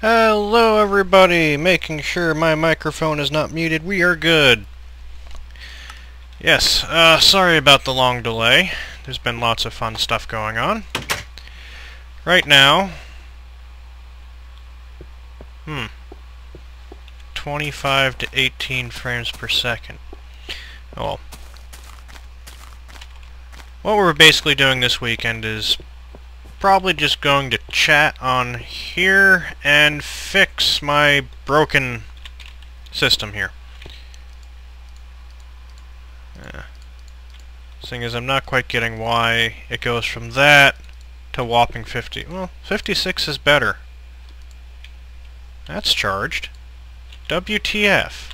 Hello everybody! Making sure my microphone is not muted. We are good. Yes, sorry about the long delay. There's been lots of fun stuff going on. Right now... 25 to 18 frames per second. Well, what we're basically doing this weekend is probably just going to chat on here and fix my broken system here. Seeing as I'm not quite getting why it goes from that to whopping 50. Well, 56 is better. That's charged. WTF.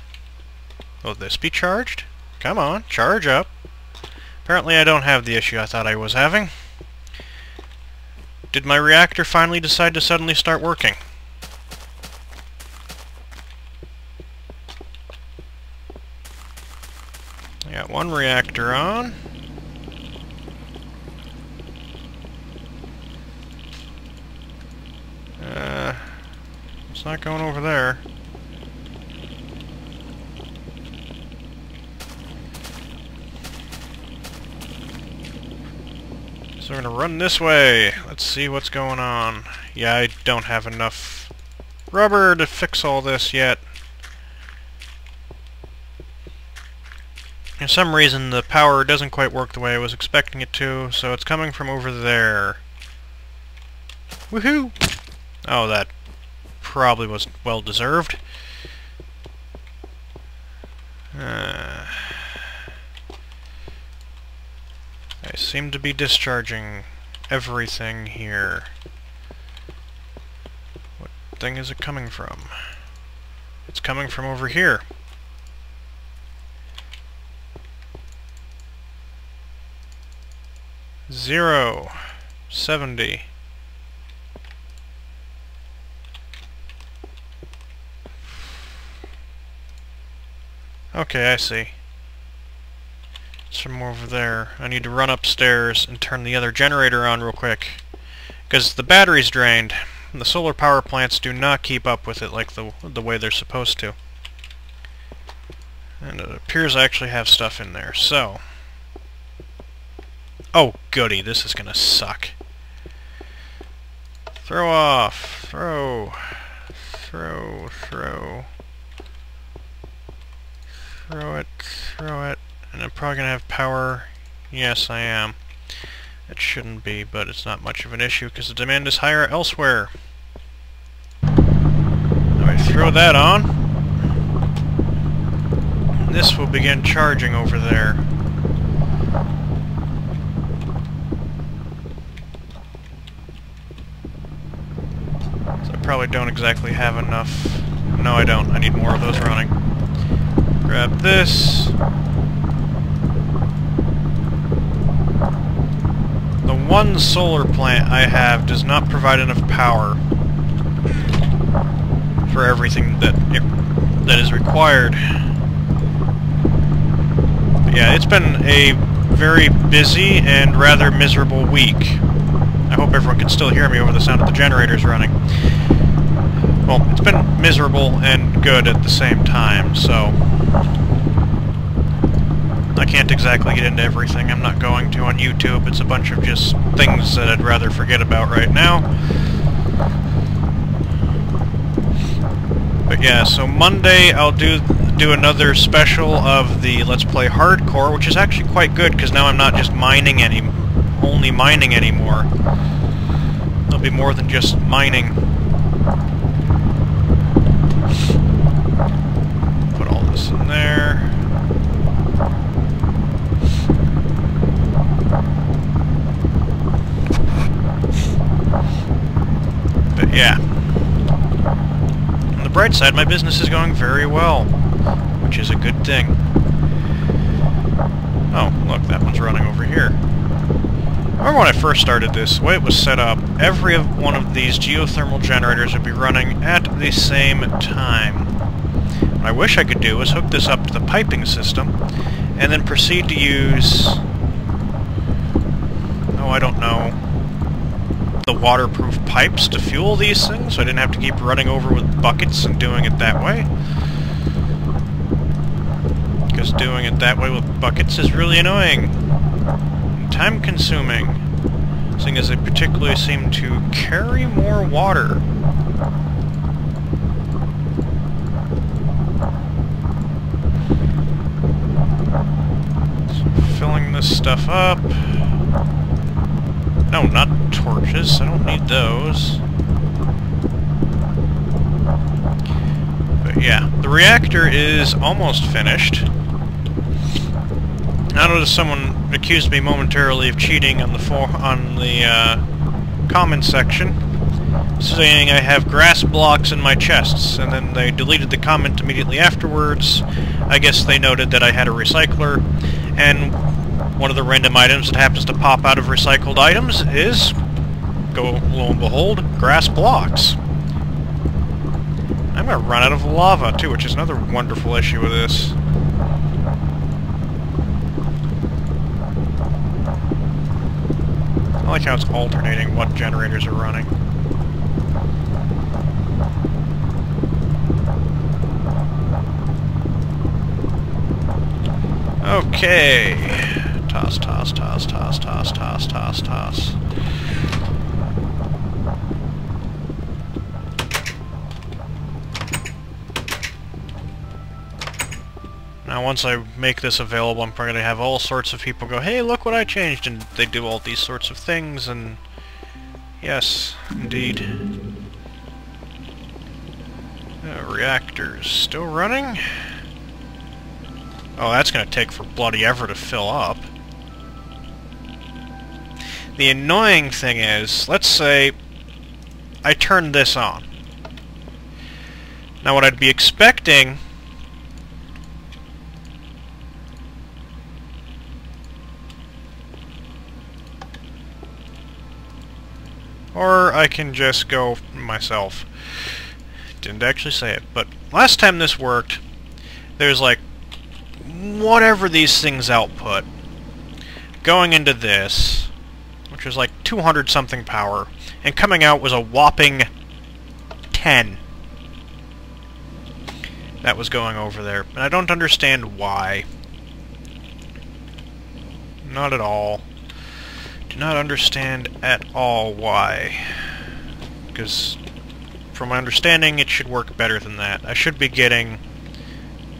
Will this be charged? Come on, charge up. Apparently I don't have the issue I thought I was having. Did my reactor finally decide to suddenly start working? I got one reactor on. It's not going over there. So we're gonna run this way. Let's see what's going on. Yeah, I don't have enough rubber to fix all this yet. For some reason the power doesn't quite work the way I was expecting it to, so it's coming from over there. Woohoo! Oh, that probably was well deserved. I seem to be discharging everything here. What thing is it coming from? It's coming from over here. Zero. 70. Okay, I see. It's from over there. I need to run upstairs and turn the other generator on real quick, because the battery's drained. The solar power plants do not keep up with it like the way they're supposed to. And it appears I actually have stuff in there, so... Oh, goody, this is gonna suck. Throw off. Throw. Throw. Throw. Throw it. Throw it. And I'm probably gonna have power. Yes, I am. It shouldn't be, but it's not much of an issue because the demand is higher elsewhere. Now I throw that on. And this will begin charging over there. So I probably don't exactly have enough. No, I don't. I need more of those running. Grab this. The one solar plant I have does not provide enough power for everything that is required. But yeah, it's been a very busy and rather miserable week. I hope everyone can still hear me over the sound of the generators running. Well, it's been miserable and good at the same time, so... I can't exactly get into everything. I'm not going to on YouTube. It's a bunch of just things that I'd rather forget about right now. But yeah, so Monday I'll do another special of the Let's Play Hardcore, which is actually quite good because now I'm not just only mining anymore. There'll be more than just mining. Put all this in there. But yeah. On the bright side, my business is going very well, which is a good thing. Oh, look, that one's running over here. I remember when I first started this, the way it was set up, every one of these geothermal generators would be running at the same time. What I wish I could do is hook this up to the piping system, and then proceed to use... Oh, I don't know. the waterproof pipes to fuel these things, so I didn't have to keep running over with buckets and doing it that way. Because doing it that way with buckets is really annoying. And time-consuming, seeing as they particularly seem to carry more water. So filling this stuff up. No, not torches. I don't need those. But yeah, the reactor is almost finished. I noticed someone accused me momentarily of cheating on the comment section, saying I have grass blocks in my chests, and then they deleted the comment immediately afterwards. I guess they noted that I had a recycler, and one of the random items that happens to pop out of recycled items is, lo and behold, grass blocks. I'm gonna run out of lava, too, which is another wonderful issue with this. I like how it's alternating what generators are running. Okay. Toss, toss, toss, toss, toss, toss, toss, toss. Now once I make this available, I'm probably going to have all sorts of people go, hey, look what I changed, and they do all these sorts of things, and yes, indeed. Reactor's still running? Oh, that's going to take for bloody ever to fill up. The annoying thing is, let's say I turn this on. Now what I'd be expecting... Or I can just go myself. Didn't actually say it, but last time this worked, there's like whatever these things output going into this, which was like 200 something power, and coming out was a whopping 10. That was going over there, and I don't understand why. Not at all. Do not understand at all why. Because from my understanding, it should work better than that. I should be getting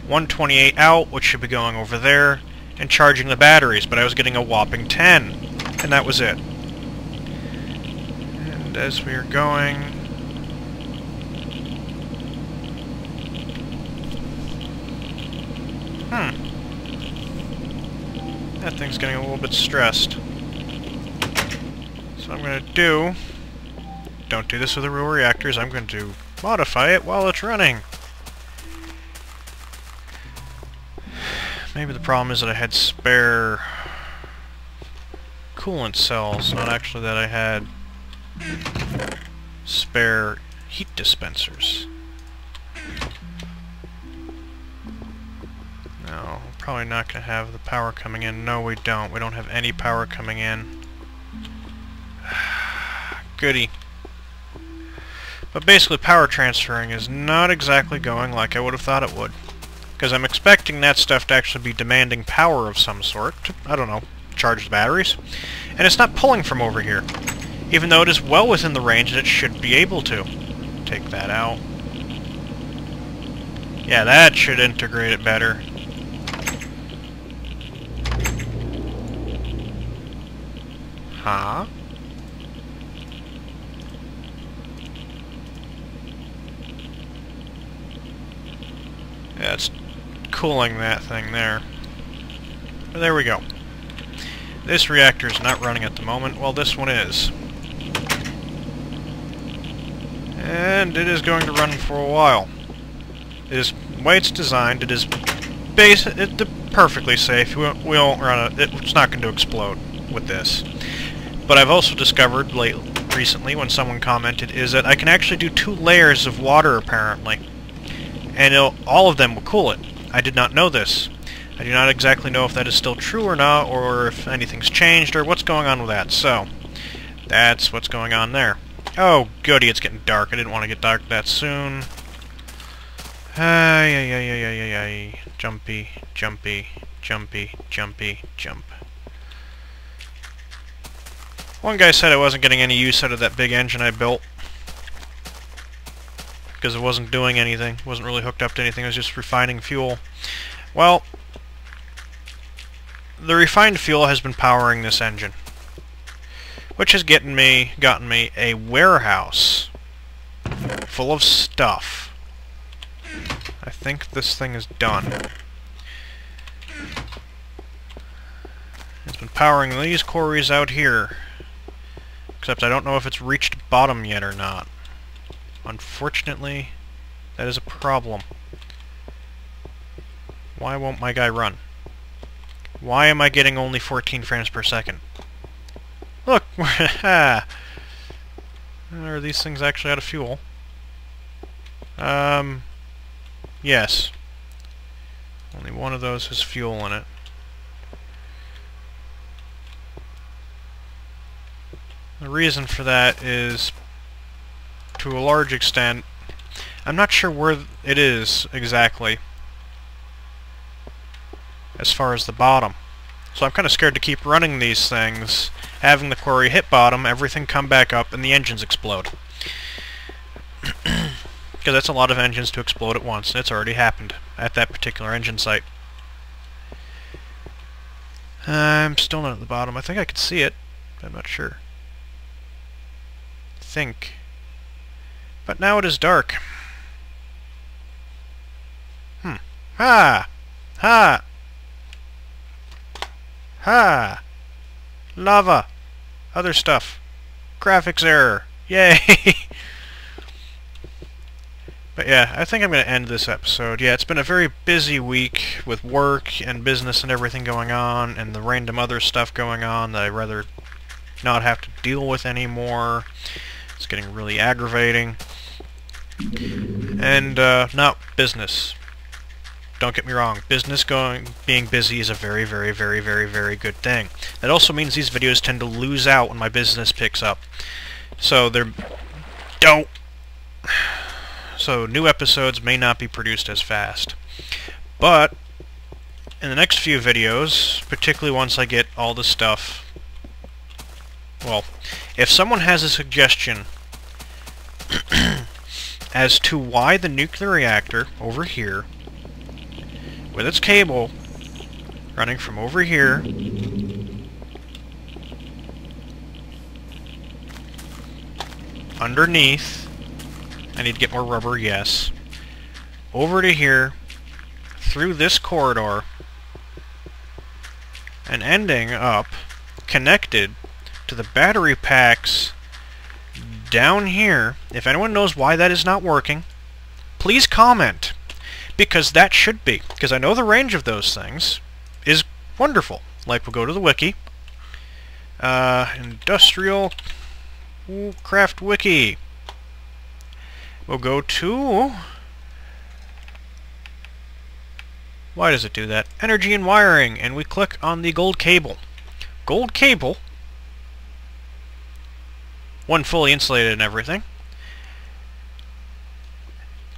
128 out, which should be going over there, and charging the batteries, but I was getting a whopping 10, and that was it. And as we are going... That thing's getting a little bit stressed. So I'm going to do... Don't do this with the real reactors, I'm going to modify it while it's running. Maybe the problem is that I had spare coolant cells, not actually that I had spare heat dispensers. No, we're probably not going to have the power coming in. No, we don't. We don't have any power coming in. Goody. But basically, power transferring is not exactly going like I would have thought it would. Because I'm expecting that stuff to actually be demanding power of some sort to, I don't know, charge the batteries. And it's not pulling from over here, even though it is well within the range that it should be able to. Take that out. Yeah, that should integrate it better. Huh? Yeah, it's cooling that thing there. But there we go. This reactor is not running at the moment, while this one is. And it is going to run for a while. It is the way it's designed. It is perfectly safe. We won't run it. It's not going to explode with this. But I've also discovered recently, when someone commented, is that I can actually do 2 layers of water apparently. And all of them will cool it. I did not know this. I do not exactly know if that is still true or not, or if anything's changed, or what's going on with that. So, That's what's going on there. Oh, goody, it's getting dark. I didn't want to get dark that soon. Ay, ay, ay, ay, ay, ay, ay. Jumpy, jumpy, jumpy, jumpy, jump. One guy said I wasn't getting any use out of that big engine I built, because it wasn't doing anything. It wasn't really hooked up to anything. It was just refining fuel. Well, the refined fuel has been powering this engine, which has gotten me a warehouse full of stuff. I think this thing is done. It's been powering these quarries out here, except I don't know if it's reached bottom yet or not. Unfortunately, that is a problem. Why won't my guy run? Why am I getting only 14 frames per second? Look! Are these things actually out of fuel? Yes. Only one of those has fuel in it. The reason for that is, to a large extent, I'm not sure where it is exactly, as far as the bottom. So I'm kind of scared to keep running these things, having the quarry hit bottom, everything come back up, and the engines explode. Because that's a lot of engines to explode at once, and it's already happened at that particular engine site. I'm still not at the bottom. I think I could see it, but I'm not sure. Think. But now it is dark. Ha! Ha! Ha! Lava! Other stuff. Graphics error. Yay! But yeah, I think I'm going to end this episode. Yeah, it's been a very busy week with work and business and everything going on, and the random other stuff going on that I'd rather not have to deal with anymore. It's getting really aggravating. And, no, business. Don't get me wrong, being busy is a very, very, very, very, very good thing. That also means these videos tend to lose out when my business picks up. So So new episodes may not be produced as fast. But in the next few videos, particularly once I get all the stuff, well, if someone has a suggestion as to why the nuclear reactor over here, with its cable running from over here underneath, I need to get more rubber, yes, over to here, through this corridor, and ending up connected to the battery packs down here. If anyone knows why that is not working, please comment, because that should be, because I know the range of those things is wonderful. Like, we'll go to the wiki, industrial craft wiki. We'll go to, why does it do that? Energy and wiring, and we click on the gold cable. Gold cable, one fully insulated and everything,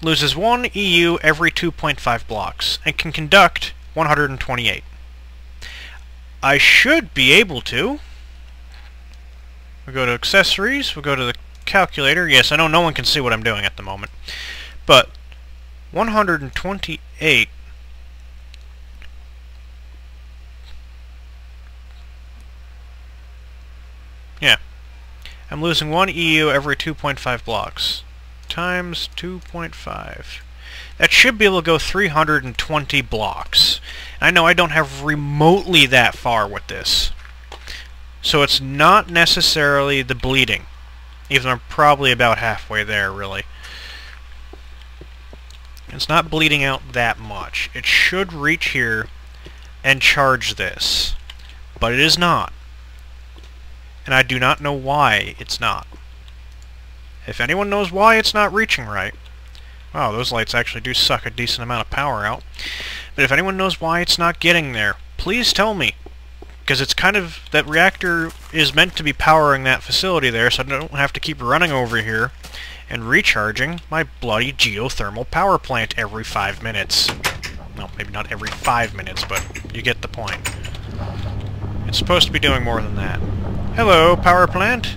loses 1 EU every 2.5 blocks, and can conduct 128. I should be able to. We'll go to accessories, we'll go to the calculator. Yes, I know no one can see what I'm doing at the moment, but 128 yeah, I'm losing 1 EU every 2.5 blocks times 2.5. That should be able to go 320 blocks. I know I don't have remotely that far with this, so it's not necessarily the bleeding, even though I'm probably about halfway there, really. It's not bleeding out that much. It should reach here and charge this, but it is not. And I do not know why it's not. If anyone knows why it's not reaching right, wow, those lights actually do suck a decent amount of power out. But if anyone knows why it's not getting there, please tell me. because it's kind of... that reactor is meant to be powering that facility there, so I don't have to keep running over here and recharging my bloody geothermal power plant every 5 minutes. Well, maybe not every 5 minutes, but you get the point. It's supposed to be doing more than that. Hello, power plant!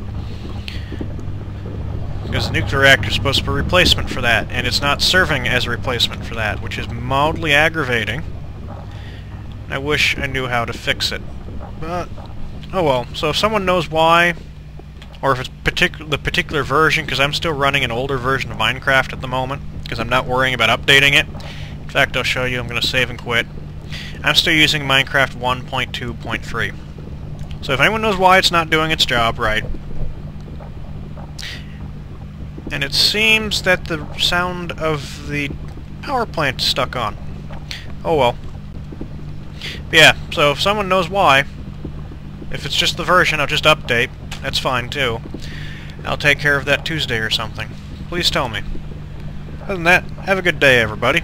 Because the nuclear reactor is supposed to be a replacement for that, and it's not serving as a replacement for that, which is mildly aggravating. I wish I knew how to fix it. But, oh well. So if someone knows why, or if it's the particular version, because I'm still running an older version of Minecraft at the moment, because I'm not worrying about updating it. In fact, I'll show you. I'm going to save and quit. I'm still using Minecraft 1.2.3. So if anyone knows why it's not doing its job right, and it seems that the sound of the power plant is stuck on. Oh well. But yeah, so if someone knows why, if it's just the version, I'll just update. That's fine too. I'll take care of that Tuesday or something. Please tell me. Other than that, have a good day, everybody.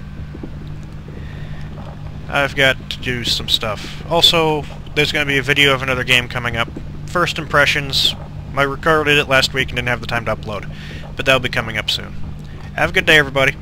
I've got to do some stuff. Also, there's going to be a video of another game coming up. First impressions. I recorded it last week and didn't have the time to upload. But that'll be coming up soon. Have a good day, everybody.